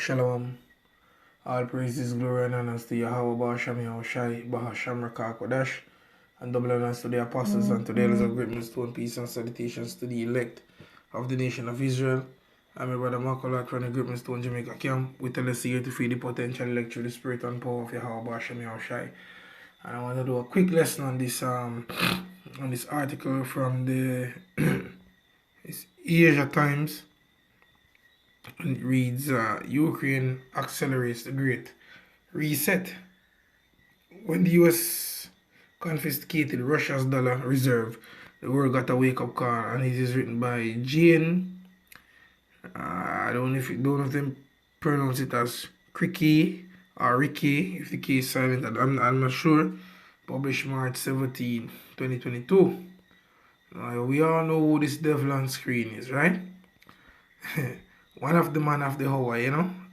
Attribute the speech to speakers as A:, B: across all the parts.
A: Shalom. All praises, glory, and honors to Yahweh Basham Yahushai, Bahasham Rakakodash, and double honors to the apostles and to the elders of great millstone, peace and salutations to the elect of the nation of Israel. I'm your brother Makolat from the great millstone Jamaica camp. We tell us here to feed the potential elect through the spirit and power of Yahweh Basham Yahushai. And I want to do a quick lesson on this article from the Asia Times. And it reads, Ukraine accelerates the Great Reset. When the US confiscated Russia's dollar reserve, the world got a wake-up call, and it is written by Jane. I don't know if them pronounce it as Cricky or Ricky, if the K is silent, I'm not sure. Published March 17, 2022. We all know who this devil on screen is, right? One of the man of the hour,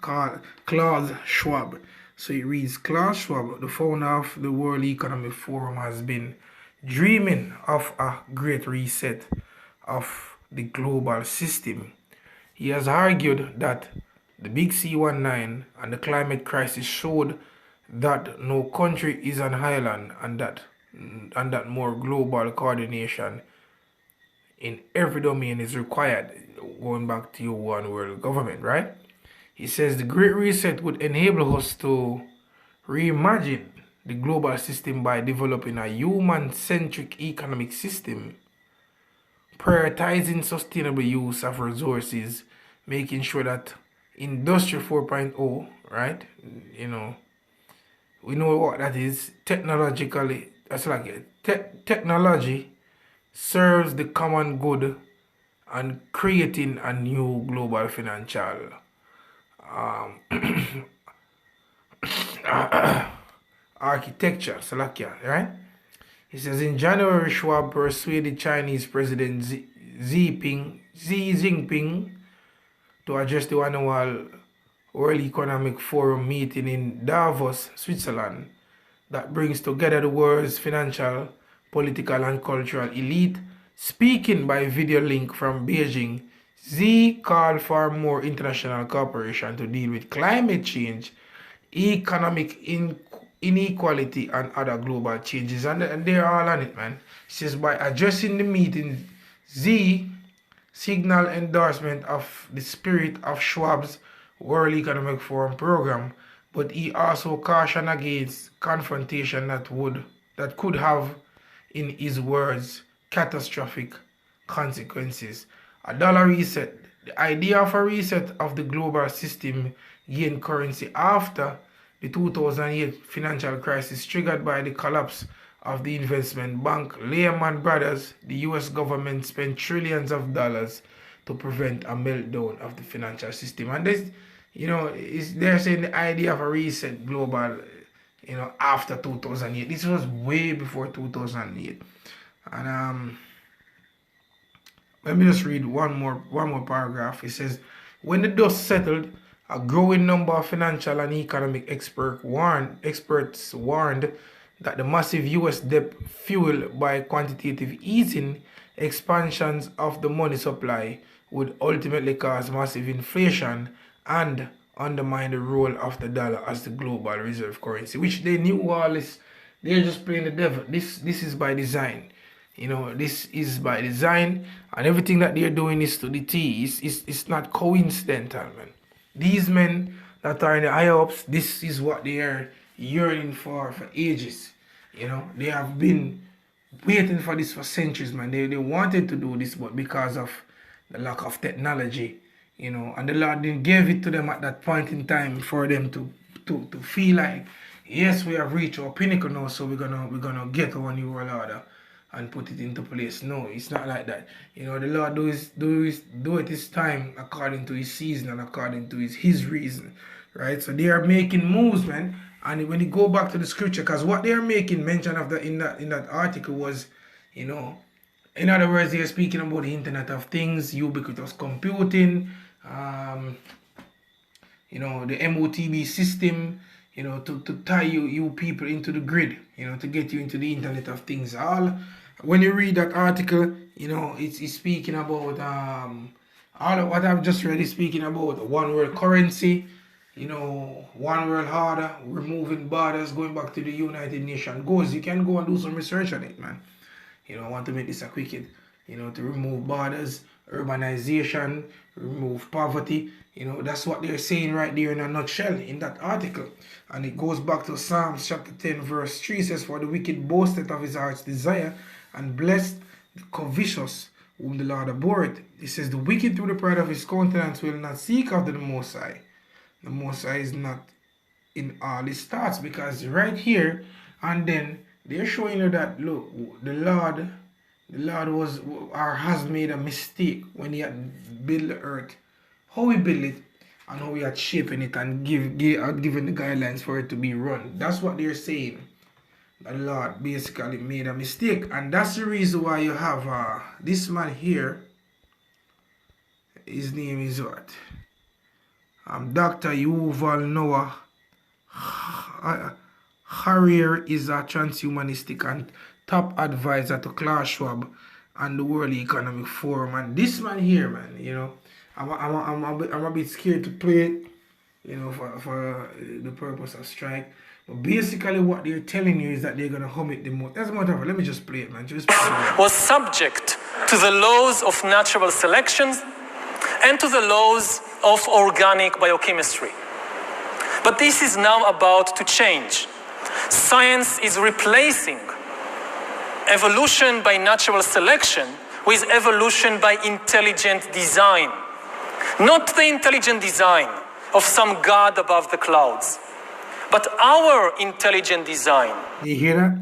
A: called Klaus Schwab. So it reads, Klaus Schwab, the founder of the World Economic Forum, has been dreaming of a great reset of the global system. He has argued that the Big C-19 and the climate crisis showed that no country is an island, and that more global coordination in every domain is required, going back to your one world government, right? He says the Great Reset would enable us to reimagine the global system by developing a human-centric economic system, prioritizing sustainable use of resources, making sure that Industry 4.0, right? We know what that is. Technologically, that's like technology serves the common good and creating a new global financial architecture, right? He says in January, Schwab persuaded Chinese President Xi Jinping to address the annual World Economic Forum meeting in Davos, Switzerland, that brings together the world's financial, political, and cultural elite. Speaking by video link from Beijing, Xi called for more international cooperation to deal with climate change, economic inequality, and other global changes. And they're all on it, man. He says by addressing the meeting, Xi signaled endorsement of the spirit of Schwab's World Economic Forum program, but he also cautioned against confrontation that could have, in his words, catastrophic consequences. A dollar reset. The idea of a reset of the global system gained currency after the 2008 financial crisis triggered by the collapse of the investment bank Lehman Brothers. The US government spent trillions of dollars to prevent a meltdown of the financial system. And this, they're saying the idea of a reset global, after 2008. This was way before 2008. And let me just read one more paragraph. It says, when the dust settled, a growing number of financial and economic experts warned that the massive US debt fueled by quantitative easing expansions of the money supply would ultimately cause massive inflation and undermine the role of the dollar as the global reserve currency, which they knew all this. They're just playing the devil. This is by design. This is by design, and everything that they're doing is to the T. It's not coincidental, man. These men that are in the higher ups, this is what they are yearning for ages. They have been waiting for this for centuries, man. They wanted to do this, but because of the lack of technology, and the Lord didn't give it to them at that point in time for them to feel like, yes, we have reached our pinnacle now, so we're gonna get our new world order and put it into place. No, it's not like that. The Lord do it his time, according to his season and according to his reason, right? So they are making moves, man. And when you go back to the scripture, because what they are making mention of in that article was, in other words, they are speaking about the Internet of Things, ubiquitous computing, the MOTB system, to tie you people into the grid, to get you into the Internet of Things. When you read that article, it's speaking about all of what I've just read is speaking about one world currency, one world order, removing borders, going back to the United Nations goals. You can go and do some research on it, man. I want to make this a quick to remove borders, urbanization, remove poverty. That's what they're saying right there in a nutshell in that article. And it goes back to Psalms chapter 10 verse 3 says, "For the wicked boasted of his heart's desire, and blessed the covetous, whom the Lord abhorreth." It says, "The wicked through the pride of his countenance will not seek after the Most High." The Most High is not in all his thoughts, because right here, and then they're showing you that, look, the Lord was or has made a mistake when he had built the earth. How he built it and how he had shaping it and given the guidelines for it to be run. That's what they're saying. The Lord basically made a mistake, and that's the reason why you have this man here. His name is what? Dr. Yuval Noah Harari is a transhumanistic and top advisor to Klaus Schwab and the World Economic Forum. And this man here, man, I'm a bit scared to play it, for the purpose of strike. But basically what they're telling you is that they're going to hum it the most. As a matter of fact, let me just play it, man. Just play it.
B: Was subject to the laws of natural selection and to the laws of organic biochemistry. But this is now about to change. Science is replacing evolution by natural selection with evolution by intelligent design. Not the intelligent design of some god above the clouds, but our intelligent design.
A: You hear that?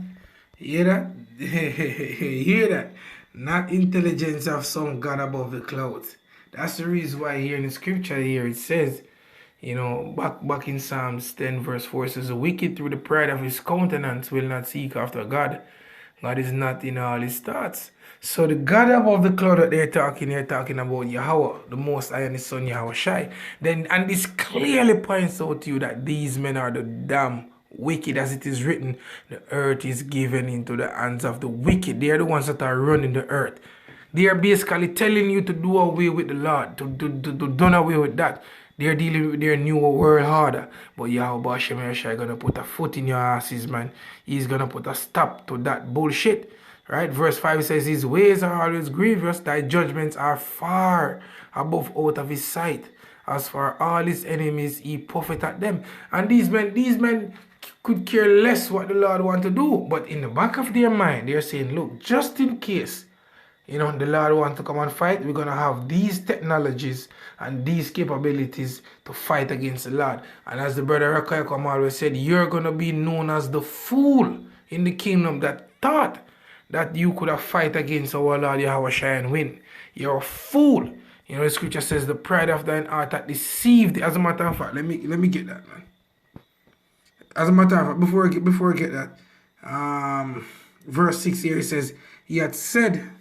A: You hear that? You hear that? Not intelligence of some god above the clouds. That's the reason why here in the scripture here it says, back in Psalms 10 verse 4, it says, "The wicked through the pride of his countenance will not seek after God. God is not in all his thoughts." So the God above the cloud that they're talking about Yahweh, the Most High, and his son Yahweh Shai. And this clearly points out to you that these men are the damn wicked, as it is written, the earth is given into the hands of the wicked. They are the ones that are running the earth. They are basically telling you to do away with the Lord, to done away with that. They're dealing with their new world order. But Yahweh Shem Shai gonna put a foot in your asses, man. He's gonna put a stop to that bullshit. Right? Verse 5 says, "His ways are always grievous, thy judgments are far above out of his sight. As for all his enemies, he puffeth at them." And these men could care less what the Lord want to do. But in the back of their mind, they're saying, look, just in case, the Lord want to come and fight, we're going to have these technologies and these capabilities to fight against the Lord. And as the brother Rakai always said, you're going to be known as the fool in the kingdom that thought that you could have fight against our Lord Yahweh Shai and win. You're a fool. The scripture says, "The pride of thine heart that deceived thee." As a matter of fact, let me get that, man. As a matter of fact, before I get that, verse 6 here, it says, "He had said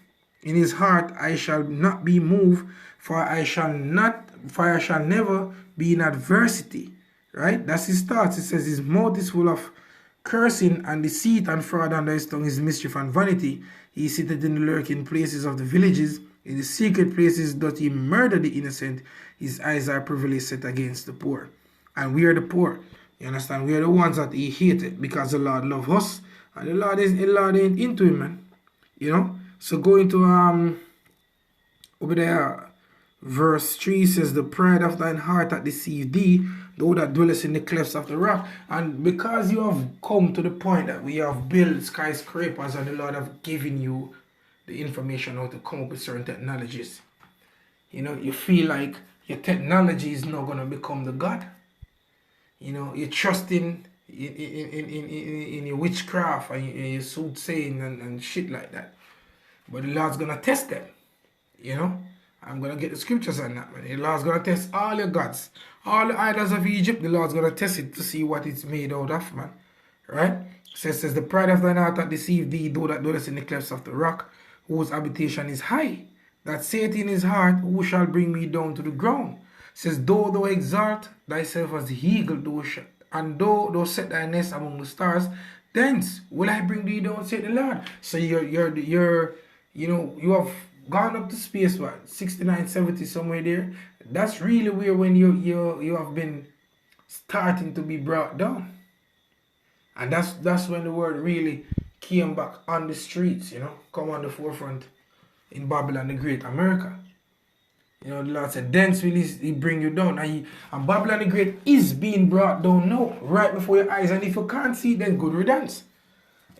A: in his heart, I shall not be moved, for I shall never be in adversity." Right? That's his thoughts. It says, "His mouth is full of cursing and deceit, and fraud under his tongue is mischief and vanity. He sitteth in the lurking places of the villages. In the secret places doth he murder the innocent. His eyes are privily set against the poor." And we are the poor. You understand? We are the ones that he hated, because the Lord loves us. And the Lord ain't into him, man. So going to over there, verse 3 says, "The pride of thine heart that deceived thee, thou that dwellest in the clefts of the rock." And because you have come to the point that we have built skyscrapers and the Lord have given you the information how to come up with certain technologies, you feel like your technology is not going to become the God. You're trusting in your witchcraft and your soothsaying and shit like that. But the Lord's going to test them. I'm going to get the scriptures on that, man. The Lord's going to test all your gods. All the idols of Egypt, the Lord's going to test it to see what it's made out of, man. Right? So it says, "The pride of thine heart that deceived thee, thou that dwellest in the clefts of the rock, whose habitation is high, that saith in his heart, who shall bring me down to the ground? It says, though thou exalt thyself as the eagle, and though thou set thy nest among the stars, thence will I bring thee down, saith the Lord." So you have gone up to space, what, 69, 70, somewhere there. That's really where when you have been starting to be brought down. And that's when the word really came back on the streets, come on the forefront in Babylon the Great, America. The Lord said, thence will he bring you down. And Babylon the Great is being brought down now, right before your eyes. And if you can't see it, then good riddance.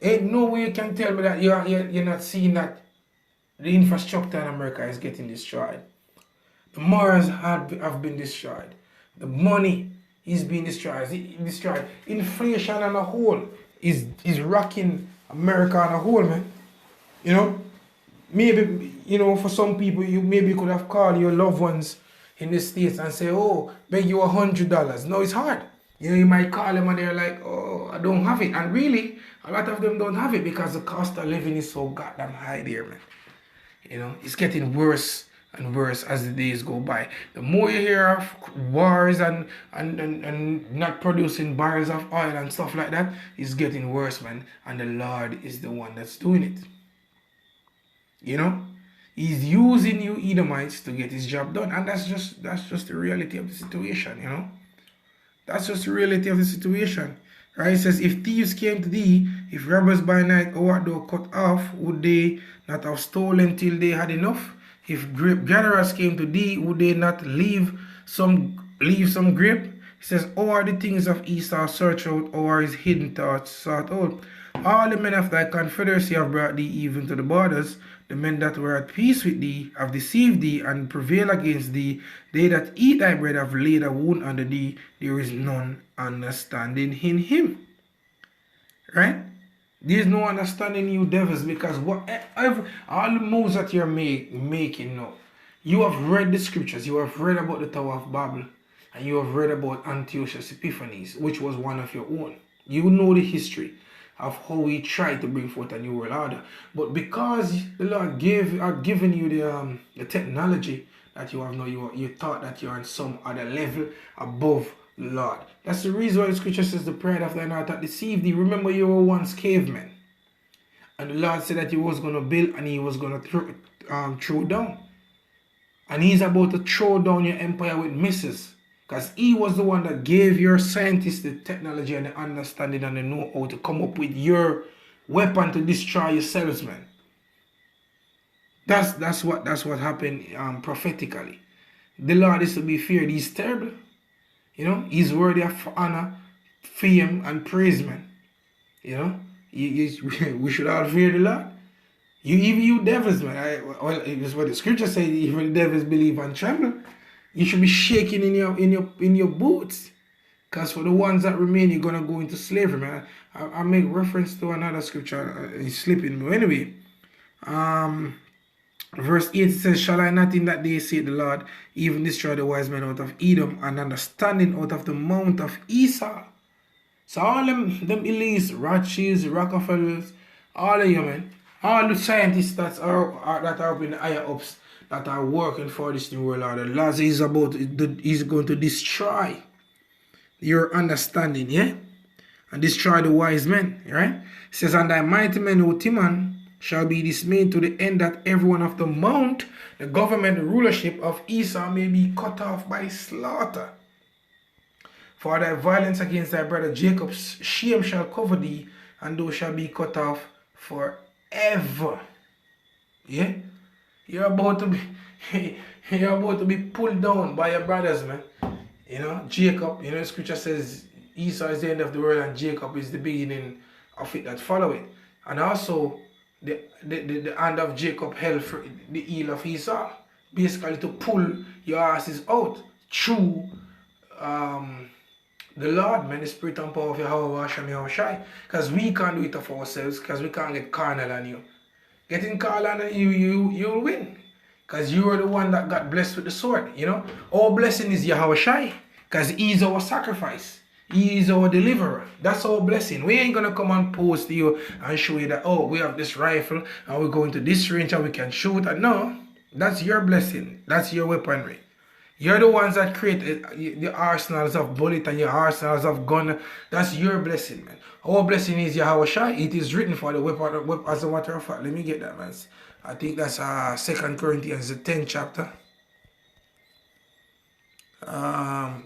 A: Ain't no way you can tell me that you're not seeing that the infrastructure in America is getting destroyed. The morals have been destroyed. The money is being destroyed. Inflation on a whole is rocking America on a whole, man. Maybe, for some people, you maybe could have called your loved ones in the States and say, oh, beg you $100. No, it's hard. You might call them and they're like, oh, I don't have it. And really, a lot of them don't have it because the cost of living is so goddamn high there, man. It's getting worse and worse as the days go by. The more you hear of wars and not producing barrels of oil and stuff like that, it's getting worse, man. And the Lord is the one that's doing it. He's using you Edomites to get his job done. And that's just the reality of the situation, That's just the reality of the situation. Right? It says, if thieves came to thee, if robbers by night or art thou cut off, would they not have stolen till they had enough? If grape gatherers came to thee, would they not leave some grape? It says, how are the things of Esau searched out, or his hidden thoughts sought out? All the men of thy confederacy have brought thee even to the borders. The men that were at peace with thee have deceived thee and prevailed against thee. They that eat thy bread have laid a wound under thee. There is none understanding in him. Right? There is no understanding you devils, because all the moves that you're making now, you have read the scriptures, you have read about the Tower of Babel, and you have read about Antiochus Epiphanes, which was one of your own. You know the history of how we tried to bring forth a new world order. But because the Lord had given you the technology that you have now, you thought that you're on some other level above the Lord. That's the reason why the scripture says the pride of thine heart that deceived thee. Remember, you were once cavemen. And the Lord said that he was going to build and he was going to throw down. And he's about to throw down your empire with misses. Because he was the one that gave your scientists the technology and the understanding and the know-how to come up with your weapon to destroy yourselves, man. That's what happened prophetically. The Lord is to be feared. He's terrible. He's worthy of honor, fame, and praise, man. We should all fear the Lord. Even you devils, man. It's what the scripture says. Even the devils believe and tremble. You should be shaking in your boots. Because for the ones that remain, you're going to go into slavery, man. I make reference to another scripture. It's slipping me. Anyway, verse 8 says, shall I not in that day, say the Lord, even destroy the wise men out of Edom, and understanding out of the mount of Esau? So all them elites, Rothschilds, Rockefellers, all of you, man, all the scientists that are up in the higher ups, that are working for this new world order, the Lord is going to destroy your understanding, yeah? And destroy the wise men, right? It says, and thy mighty men, O Timon, shall be dismayed to the end that everyone of the mount, the government, the rulership of Esau may be cut off by slaughter. For thy violence against thy brother Jacob's shame shall cover thee, and thou shalt be cut off forever. Yeah? You're about to be pulled down by your brothers, man. Jacob, the scripture says Esau is the end of the world and Jacob is the beginning of it that follow it. And also the hand of Jacob held for the heel of Esau, basically to pull your asses out through the Lord, man, the spirit and power of Yahweh Hashem Shai. Because we can't do it of ourselves, because we can't get carnal on you. Getting carnal on you, you'll win. Because you are the one that got blessed with the sword, Our blessing is Yahweh Shai, because he is our sacrifice. He is our deliverer. That's our blessing. We ain't going to come and pose to you and show you that, oh, we have this rifle and we're going to this range and we can shoot. And no, that's your blessing. That's your weaponry. You're the ones that create the arsenals of bullet and your arsenals of gun. That's your blessing, man. Our blessing is Yahweh Shai. It is written for the weapon. As a matter of fact, let me get that, man. I think that's 2 Corinthians, the 10th chapter.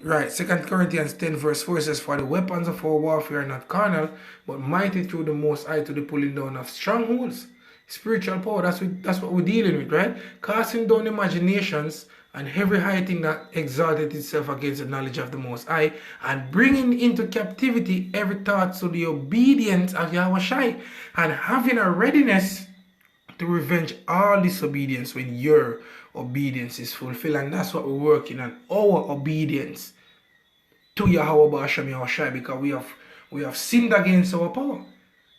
A: Right, 2 Corinthians 10 verse 4 says, "For the weapons of our warfare are not carnal, but mighty through the Most High to the pulling down of strongholds." Spiritual power, that's what we're dealing with, right? Casting down imaginations and every high thing that exalted itself against the knowledge of the Most High, and bringing into captivity every thought to the obedience of Yahweh Shai, and having a readiness to revenge all disobedience when your obedience is fulfilled. And that's what we're working on, our obedience to Yahweh Ba'ashem Yahushai, because we have sinned against our power.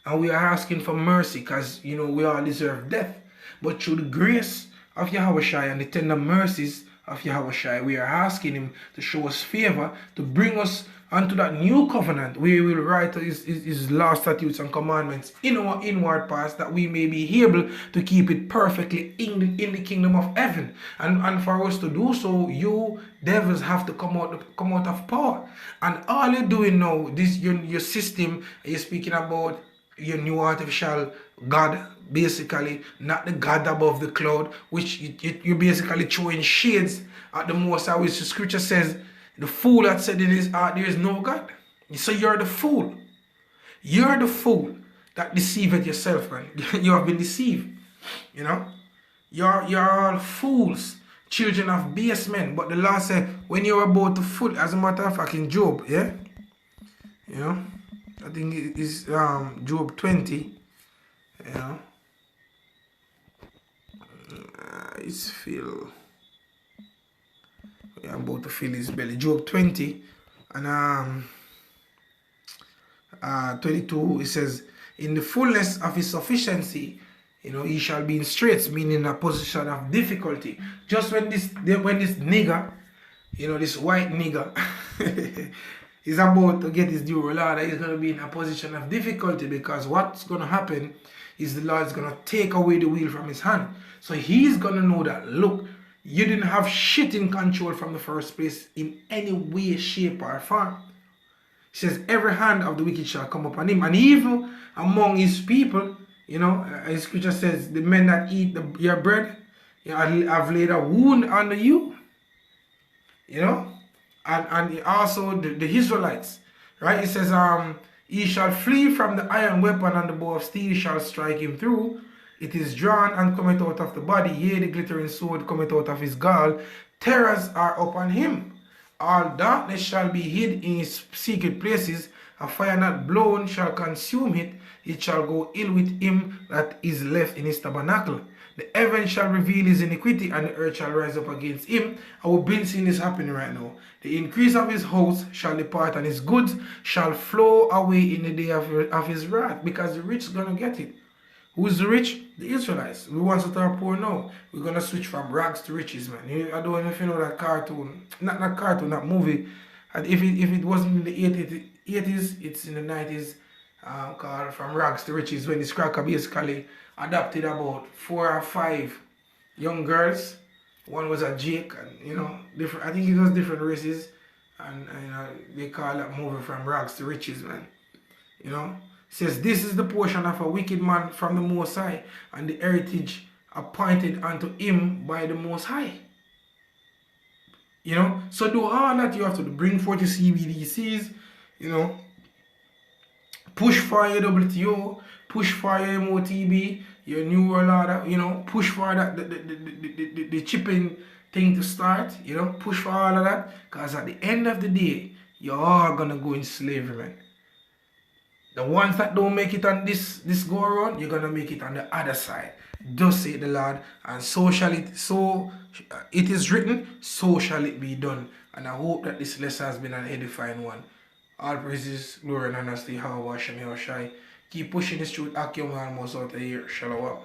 A: And we are asking for mercy because, we all deserve death. But through the grace of Yahweh Shai and the tender mercies of Yahweh Shai, we are asking him to show us favor, to bring us unto that new covenant where he will write his law, statutes, and commandments in our inward parts, that we may be able to keep it perfectly in the kingdom of heaven. And for us to do so, you devils have to come out of power. And all you're doing now, your system, you're speaking about your new artificial God, basically, not the God above the cloud, which you're basically throwing shades at the Most High, which the scripture says, the fool that said in his heart there is no God. So you're the fool. You're the fool that deceived yourself, man. You have been deceived. You're all fools, children of base men. But the Lord said, when you're about to fool, as a matter of fact, in Job, yeah? I think it is Job 20. It's feel. I'm about to feel his belly. Job 20 and 22. It says, "In the fullness of his sufficiency, he shall be in straits," meaning a position of difficulty. Just when this nigger, this white nigger, is about to get his due, Lord, he's going to be in a position of difficulty, because what's going to happen is the Lord's going to take away the wheel from his hand. So he's going to know that, look, you didn't have shit in control from the first place in any way, shape, or form. He says, every hand of the wicked shall come upon him, and even among his people, as scripture says, the men that eat your bread, have laid a wound under you, and also the Israelites, right? It says, he shall flee from the iron weapon, and the bow of steel shall strike him through. It is drawn and cometh out of the body, yea, the glittering sword cometh out of his gall. Terrors are upon him. All darkness shall be hid in his secret places. A fire not blown shall consume it. It shall go ill with him that is left in his tabernacle. The heaven shall reveal his iniquity, and the earth shall rise up against him. And we've been seeing this happening right now. The increase of his house shall depart, and his goods shall flow away in the day of his wrath, because the rich is going to get it. Who's the rich? The Israelites. We want to start poor now. We're going to switch from rags to riches, man. I don't know if you know that cartoon. Not cartoon, that movie. And if it wasn't in the 80s, it's in the 90s. Called From Rags to Riches, when this cracker basically adopted about 4 or 5 young girls. One was a Jake, and different. I think it was different races, and they call that movie From Rags to Riches, man. Says, this is the portion of a wicked man from the Most High, and the heritage appointed unto him by the Most High. So do all that you have to do. Bring forth your CBDCs, push for your WTO, push for your MOTB, your New World Order, push for that the chipping thing to start, push for all of that, because at the end of the day, you're all gonna go in slavery, man. The ones that don't make it on this go around, you're gonna make it on the other side. Thus saith the Lord, and so it is written, so shall it be done. And I hope that this lesson has been an edifying one. All praises, glory, and honesty, how Hashem Yahushai. Keep pushing this truth, Akim almost out of here. Shalom.